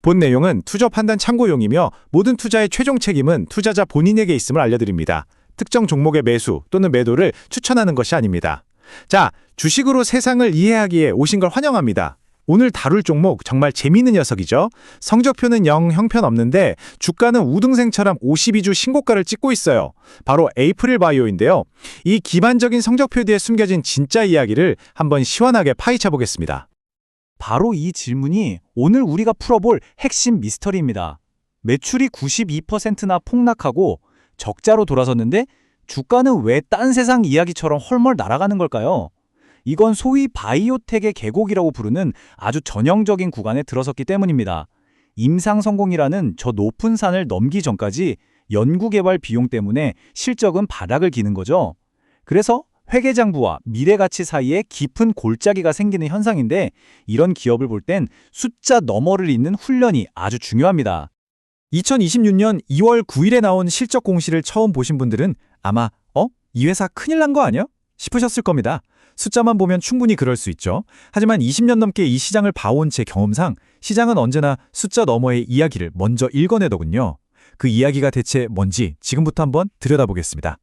본 내용은 투자 판단 참고용이며 모든 투자의 최종 책임은 투자자 본인에게 있음을 알려드립니다. 특정 종목의 매수 또는 매도를 추천하는 것이 아닙니다. 자, 주식으로 세상을 이해하기에 오신 걸 환영합니다. 오늘 다룰 종목 정말 재미있는 녀석이죠. 성적표는 영 형편없는데 주가는 우등생처럼 52주 신고가를 찍고 있어요. 바로 에이프릴 바이오인데요. 이 기반적인 성적표 뒤에 숨겨진 진짜 이야기를 한번 시원하게 파헤쳐 보겠습니다. 바로 이 질문이 오늘 우리가 풀어볼 핵심 미스터리입니다. 매출이 92%나 폭락하고 적자로 돌아섰는데 주가는 왜 딴 세상 이야기처럼 헐멀 날아가는 걸까요? 이건 소위 바이오텍의 계곡이라고 부르는 아주 전형적인 구간에 들어섰기 때문입니다. 임상성공이라는 저 높은 산을 넘기 전까지 연구개발 비용 때문에 실적은 바닥을 기는 거죠. 그래서 회계장부와 미래가치 사이에 깊은 골짜기가 생기는 현상인데 이런 기업을 볼 땐 숫자 너머를 잇는 훈련이 아주 중요합니다. 2026년 2월 9일에 나온 실적 공시를 처음 보신 분들은 아마 이 회사 큰일 난 거 아니야? 싶으셨을 겁니다. 숫자만 보면 충분히 그럴 수 있죠. 하지만 20년 넘게 이 시장을 봐온 제 경험상 시장은 언제나 숫자 너머의 이야기를 먼저 읽어내더군요. 그 이야기가 대체 뭔지 지금부터 한번 들여다보겠습니다.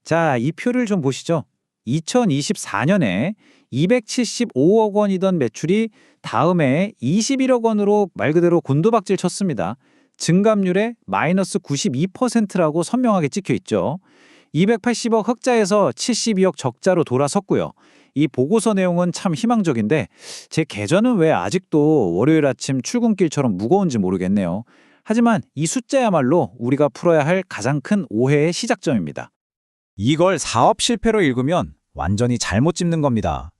자, 이 표를 좀 보시죠. 2024년에 275억 원이던 매출이 다음해 21억 원으로 말 그대로 곤두박질 쳤습니다. 증감률에 마이너스 92%라고 선명하게 찍혀 있죠. 280억 흑자에서 72억 적자로 돌아섰고요. 이 보고서 내용은 참 희망적인데 제 계좌는 왜 아직도 월요일 아침 출근길처럼 무거운지 모르겠네요. 하지만 이 숫자야말로 우리가 풀어야 할 가장 큰 오해의 시작점입니다. 이걸 사업 실패로 읽으면 완전히 잘못 짚는 겁니다.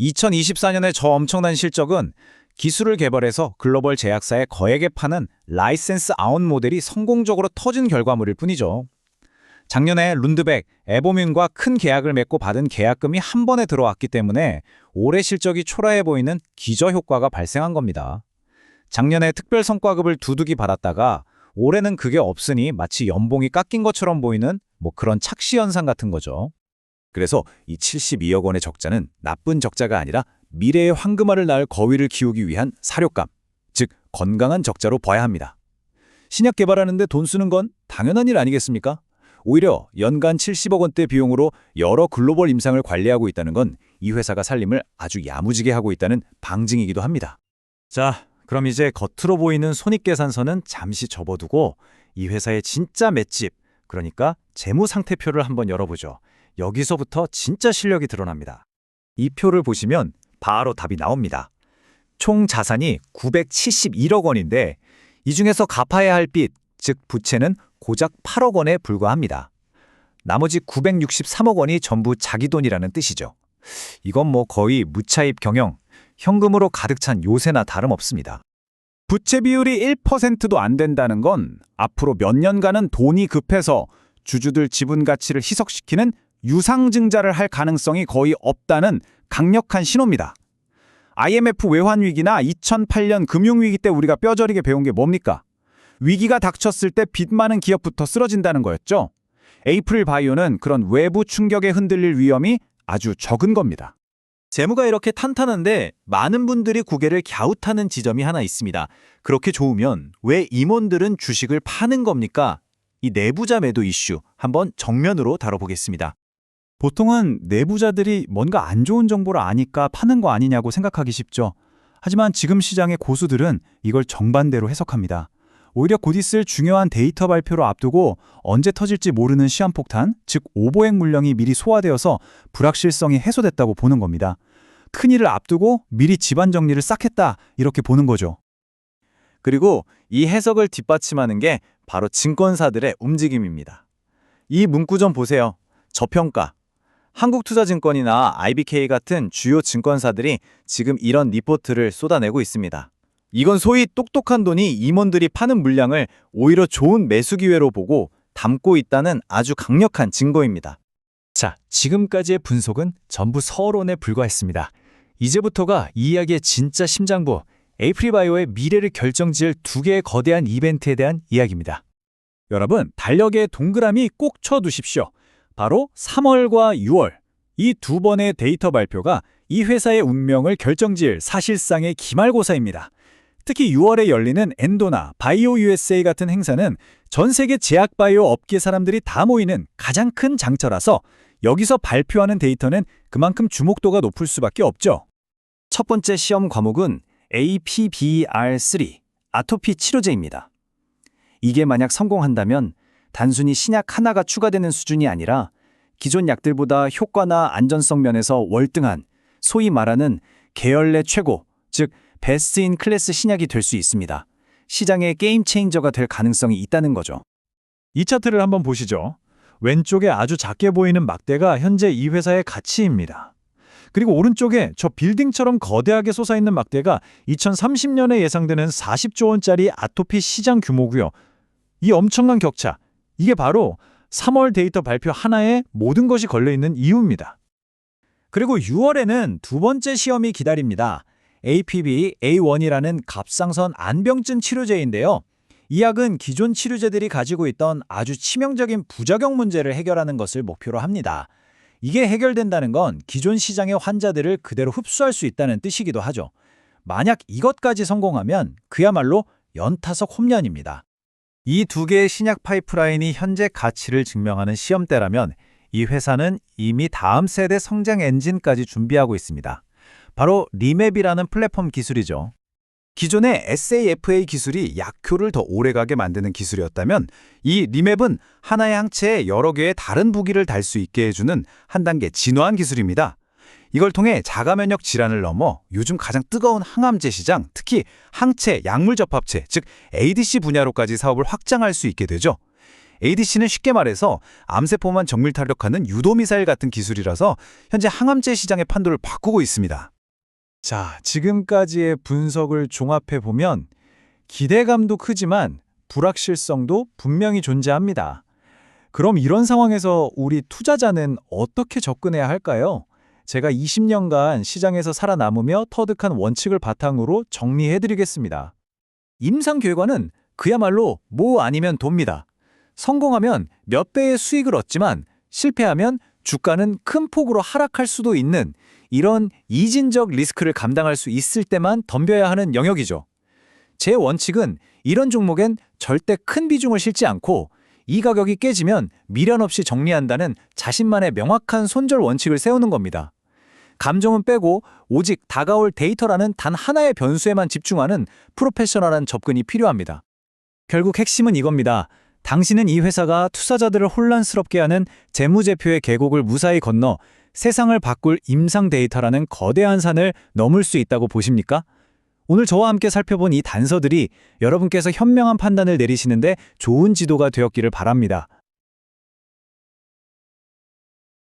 2024년에 저 엄청난 실적은 기술을 개발해서 글로벌 제약사에 거액에 파는 라이센스 아웃 모델이 성공적으로 터진 결과물일 뿐이죠. 작년에 룬드백, 에보뮴과 큰 계약을 맺고 받은 계약금이 한 번에 들어왔기 때문에 올해 실적이 초라해 보이는 기저효과가 발생한 겁니다. 작년에 특별성과급을 두둑이 받았다가 올해는 그게 없으니 마치 연봉이 깎인 것처럼 보이는 그런 착시 현상 같은 거죠. 그래서 이 72억 원의 적자는 나쁜 적자가 아니라 미래의 황금알을 낳을 거위를 키우기 위한 사료감, 즉 건강한 적자로 봐야 합니다. 신약 개발하는데 돈 쓰는 건 당연한 일 아니겠습니까? 오히려 연간 70억 원대 비용으로 여러 글로벌 임상을 관리하고 있다는 건 이 회사가 살림을 아주 야무지게 하고 있다는 방증이기도 합니다. 자, 그럼 이제 겉으로 보이는 손익계산서는 잠시 접어두고 이 회사의 진짜 맷집, 그러니까 재무상태표를 한번 열어보죠. 여기서부터 진짜 실력이 드러납니다. 이 표를 보시면 바로 답이 나옵니다. 총 자산이 971억 원인데 이 중에서 갚아야 할 빚, 즉 부채는 고작 8억 원에 불과합니다. 나머지 963억 원이 전부 자기 돈이라는 뜻이죠. 이건 거의 무차입 경영, 현금으로 가득 찬 요새나 다름없습니다. 부채 비율이 1%도 안 된다는 건 앞으로 몇 년간은 돈이 급해서 주주들 지분 가치를 희석시키는 유상증자를 할 가능성이 거의 없다는 강력한 신호입니다. IMF 외환위기나 2008년 금융위기 때 우리가 뼈저리게 배운 게 뭡니까? 위기가 닥쳤을 때 빚 많은 기업부터 쓰러진다는 거였죠. 에이프릴 바이오는 그런 외부 충격에 흔들릴 위험이 아주 적은 겁니다. 재무가 이렇게 탄탄한데 많은 분들이 고개를 갸웃하는 지점이 하나 있습니다. 그렇게 좋으면 왜 임원들은 주식을 파는 겁니까? 이 내부자 매도 이슈 한번 정면으로 다뤄보겠습니다. 보통은 내부자들이 뭔가 안 좋은 정보를 아니까 파는 거 아니냐고 생각하기 쉽죠. 하지만 지금 시장의 고수들은 이걸 정반대로 해석합니다. 오히려 곧 있을 중요한 데이터 발표를 앞두고 언제 터질지 모르는 시한폭탄, 즉 오보액 물량이 미리 소화되어서 불확실성이 해소됐다고 보는 겁니다. 큰일을 앞두고 미리 집안 정리를 싹 했다, 이렇게 보는 거죠. 그리고 이 해석을 뒷받침하는 게 바로 증권사들의 움직임입니다. 이 문구 좀 보세요. 저평가. 한국투자증권이나 IBK 같은 주요 증권사들이 지금 이런 리포트를 쏟아내고 있습니다. 이건 소위 똑똑한 돈이 임원들이 파는 물량을 오히려 좋은 매수 기회로 보고 담고 있다는 아주 강력한 증거입니다. 자, 지금까지의 분석은 전부 서론에 불과했습니다. 이제부터가 이 이야기의 진짜 심장부, 에이프릴 바이오의 미래를 결정지을 두 개의 거대한 이벤트에 대한 이야기입니다. 여러분, 달력에 동그라미 꼭 쳐두십시오. 바로 3월과 6월, 이 두 번의 데이터 발표가 이 회사의 운명을 결정지을 사실상의 기말고사입니다. 특히 6월에 열리는 엔도나 바이오 USA 같은 행사는 전 세계 제약 바이오 업계 사람들이 다 모이는 가장 큰 장터라서 여기서 발표하는 데이터는 그만큼 주목도가 높을 수밖에 없죠. 첫 번째 시험 과목은 APBR3, 아토피 치료제입니다. 이게 만약 성공한다면 단순히 신약 하나가 추가되는 수준이 아니라 기존 약들보다 효과나 안전성 면에서 월등한, 소위 말하는 계열 내 최고, 즉 베스트 인 클래스 신약이 될 수 있습니다. 시장의 게임 체인저가 될 가능성이 있다는 거죠. 이 차트를 한번 보시죠. 왼쪽에 아주 작게 보이는 막대가 현재 이 회사의 가치입니다. 그리고 오른쪽에 저 빌딩처럼 거대하게 솟아있는 막대가 2030년에 예상되는 40조 원짜리 아토피 시장 규모고요. 이 엄청난 격차, 이게 바로 3월 데이터 발표 하나에 모든 것이 걸려있는 이유입니다. 그리고 6월에는 두 번째 시험이 기다립니다. APB-A1이라는 갑상선 안병증 치료제인데요. 이 약은 기존 치료제들이 가지고 있던 아주 치명적인 부작용 문제를 해결하는 것을 목표로 합니다. 이게 해결된다는 건 기존 시장의 환자들을 그대로 흡수할 수 있다는 뜻이기도 하죠. 만약 이것까지 성공하면 그야말로 연타석 홈런입니다. 이 두 개의 신약 파이프라인이 현재 가치를 증명하는 시험대라면 이 회사는 이미 다음 세대 성장 엔진까지 준비하고 있습니다. 바로 리맵이라는 플랫폼 기술이죠. 기존의 SAFA 기술이 약효를 더 오래가게 만드는 기술이었다면 이 리맵은 하나의 항체에 여러 개의 다른 부기를 달 수 있게 해주는 한 단계 진화한 기술입니다. 이걸 통해 자가면역 질환을 넘어 요즘 가장 뜨거운 항암제 시장, 특히 항체, 약물 접합체, 즉 ADC 분야로까지 사업을 확장할 수 있게 되죠. ADC는 쉽게 말해서 암세포만 정밀 타격하는 유도미사일 같은 기술이라서 현재 항암제 시장의 판도를 바꾸고 있습니다. 자, 지금까지의 분석을 종합해보면 기대감도 크지만 불확실성도 분명히 존재합니다. 그럼 이런 상황에서 우리 투자자는 어떻게 접근해야 할까요? 제가 20년간 시장에서 살아남으며 터득한 원칙을 바탕으로 정리해드리겠습니다. 임상 결과는 그야말로 뭐 아니면 돕니다. 성공하면 몇 배의 수익을 얻지만 실패하면 주가는 큰 폭으로 하락할 수도 있는 이런 이진적 리스크를 감당할 수 있을 때만 덤벼야 하는 영역이죠. 제 원칙은 이런 종목엔 절대 큰 비중을 싣지 않고 이 가격이 깨지면 미련 없이 정리한다는 자신만의 명확한 손절 원칙을 세우는 겁니다. 감정은 빼고 오직 다가올 데이터라는 단 하나의 변수에만 집중하는 프로페셔널한 접근이 필요합니다. 결국 핵심은 이겁니다. 당신은 이 회사가 투자자들을 혼란스럽게 하는 재무제표의 계곡을 무사히 건너 세상을 바꿀 임상 데이터라는 거대한 산을 넘을 수 있다고 보십니까? 오늘 저와 함께 살펴본 이 단서들이 여러분께서 현명한 판단을 내리시는데 좋은 지도가 되었기를 바랍니다.